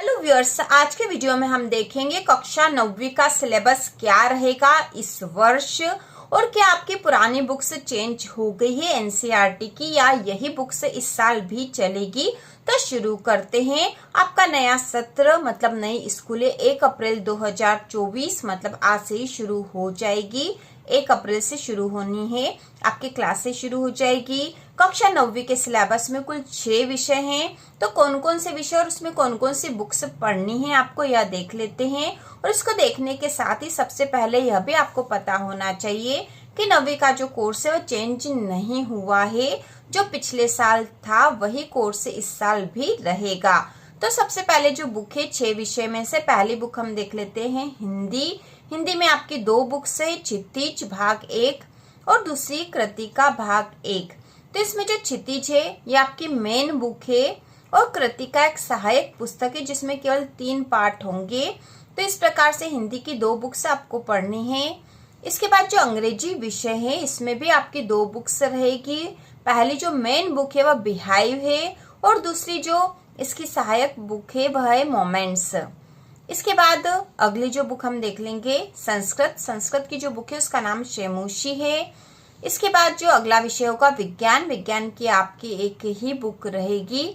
Hello viewers, आज के video में हम देखेंगे कक्षा 9वीं का सिलेबस क्या रहेगा इस वर्ष और क्या आपकी पुरानी बुक्स चेंज हो गई है एनसीईआरटी की या यही बुक्स इस साल भी चलेगी। तो शुरू करते हैं। आपका नया सत्र मतलब नई स्कूलें 1 अप्रैल 2024 मतलब आज से ही शुरू हो जाएगी। 1 अप्रैल से शुरू होनी है, आपकी क्लासेस शुरू हो जाएगी। कक्षा 9वीं के सिलेबस में कुल 6 विषय हैं। तो कौन कौन से विषय और उसमें कौन कौन सी बुक्स पढ़नी है आपको यह देख लेते हैं। और इसको देखने के साथ ही सबसे पहले यह भी आपको पता होना चाहिए कि 9वीं का जो कोर्स है वो चेंज नहीं हुआ है। जो पिछले साल था वही कोर्स इस साल भी रहेगा। तो सबसे पहले जो बुक है 6 विषय में से पहली बुक हम देख लेते हैं हिंदी। हिंदी में आपकी 2 बुक्स है, क्षितिज भाग 1 और दूसरी कृतिका भाग 1। तो इसमें जो क्षितिज है ये आपकी मेन बुक है और कृतिका एक सहायक पुस्तक है जिसमें केवल 3 पार्ट होंगे। तो इस प्रकार से हिंदी की 2 बुक्स आपको पढ़नी है। इसके बाद जो अंग्रेजी विषय है इसमें भी आपकी 2 बुक्स रहेगी। पहली जो मेन बुक है वह बिहाइव है और दूसरी जो इसकी सहायक बुक है वह है मोमेंट्स। इसके बाद अगली जो बुक हम देख लेंगे संस्कृत। संस्कृत की जो बुक है उसका नाम शेमुशी है। इसके बाद जो अगला विषय होगा विज्ञान। विज्ञान की आपकी एक ही बुक रहेगी।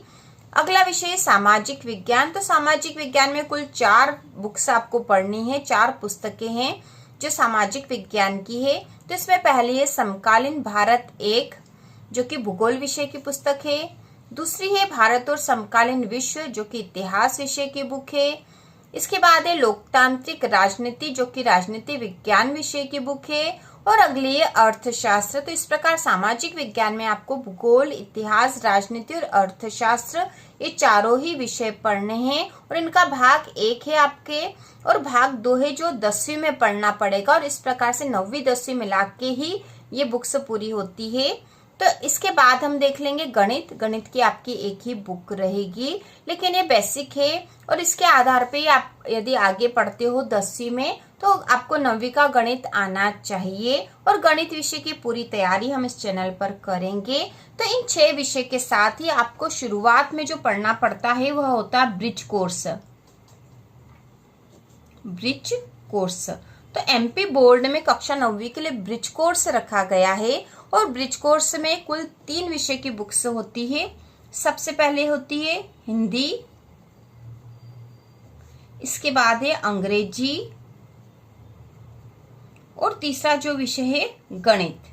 अगला विषय सामाजिक विज्ञान। तो सामाजिक विज्ञान में कुल 4 बुक्स आपको पढ़नी है, 4 पुस्तकें हैं जो सामाजिक विज्ञान की है। तो इसमें पहली है समकालीन भारत 1 जो कि भूगोल विषय की पुस्तक है। दूसरी है भारत और समकालीन विश्व जो कि इतिहास विषय की बुक है। इसके बाद है लोकतांत्रिक राजनीति जो कि राजनीति विज्ञान विषय की बुक है। और अगली है अर्थशास्त्र। तो इस प्रकार सामाजिक विज्ञान में आपको भूगोल, इतिहास, राजनीति और अर्थशास्त्र ये चारों ही विषय पढ़ने हैं। और इनका भाग 1 है आपके और भाग 2 है जो 10वीं में पढ़ना पड़ेगा। और इस प्रकार से 9वीं 10वीं मिला के ही ये बुक्स पूरी होती है। तो इसके बाद हम देख लेंगे गणित। गणित की आपकी एक ही बुक रहेगी लेकिन ये बेसिक है और इसके आधार पे आप यदि आगे पढ़ते हो 10वीं में तो आपको 9वीं का गणित आना चाहिए। और गणित विषय की पूरी तैयारी हम इस चैनल पर करेंगे। तो इन 6 विषय के साथ ही आपको शुरुआत में जो पढ़ना पड़ता है वह होता है ब्रिज कोर्स। ब्रिज कोर्स तो एमपी बोर्ड में कक्षा 9वीं के लिए ब्रिज कोर्स रखा गया है। और ब्रिज कोर्स में कुल 3 विषय की बुक्स होती है। सबसे पहले होती है हिंदी, इसके बाद है अंग्रेजी और तीसरा जो विषय है गणित।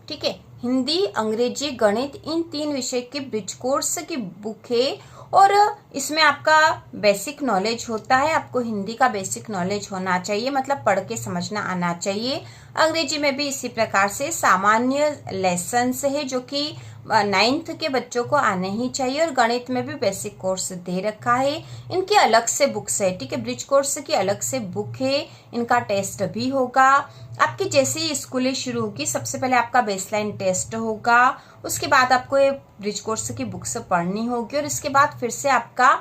ठीक है, हिंदी, अंग्रेजी, गणित इन 3 विषय के ब्रिज कोर्स की बुक है। और इसमें आपका बेसिक नॉलेज होता है। आपको हिंदी का बेसिक नॉलेज होना चाहिए मतलब पढ़ के समझना आना चाहिए। अंग्रेजी में भी इसी प्रकार से सामान्य लेसन्स है जो कि 9th के बच्चों को आने ही चाहिए। और गणित में भी बेसिक कोर्स दे रखा है। इनकी अलग से बुक्स है। ठीक है, ब्रिज कोर्स की अलग से बुक है। इनका टेस्ट भी होगा। आपकी जैसे ही स्कूलें शुरू होगी सबसे पहले आपका बेसलाइन टेस्ट होगा। उसके बाद आपको ये ब्रिज कोर्स की बुक्स पढ़नी होगी और इसके बाद फिर से आपका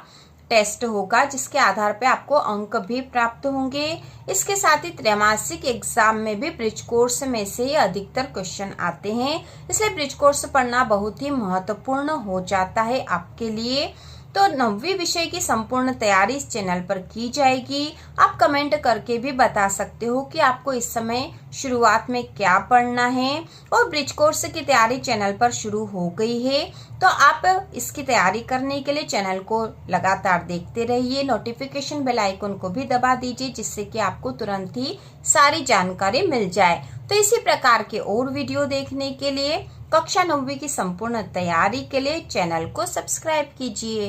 टेस्ट होगा जिसके आधार पे आपको अंक भी प्राप्त होंगे। इसके साथ ही त्रैमासिक एग्जाम में भी ब्रिज कोर्स में से ही अधिकतर क्वेश्चन आते हैं। इसलिए ब्रिज कोर्स पढ़ना बहुत ही महत्वपूर्ण हो जाता है आपके लिए। तो 9वीं विषय की संपूर्ण तैयारी इस चैनल पर की जाएगी। आप कमेंट करके भी बता सकते हो कि आपको इस समय शुरुआत में क्या पढ़ना है। और ब्रिज कोर्स की तैयारी चैनल पर शुरू हो गई है। तो आप इसकी तैयारी करने के लिए चैनल को लगातार देखते रहिए। नोटिफिकेशन बेल आइकन को भी दबा दीजिए जिससे कि आपको तुरंत ही सारी जानकारी मिल जाए। तो इसी प्रकार के और वीडियो देखने के लिए कक्षा 9वीं की संपूर्ण तैयारी के लिए चैनल को सब्सक्राइब कीजिए।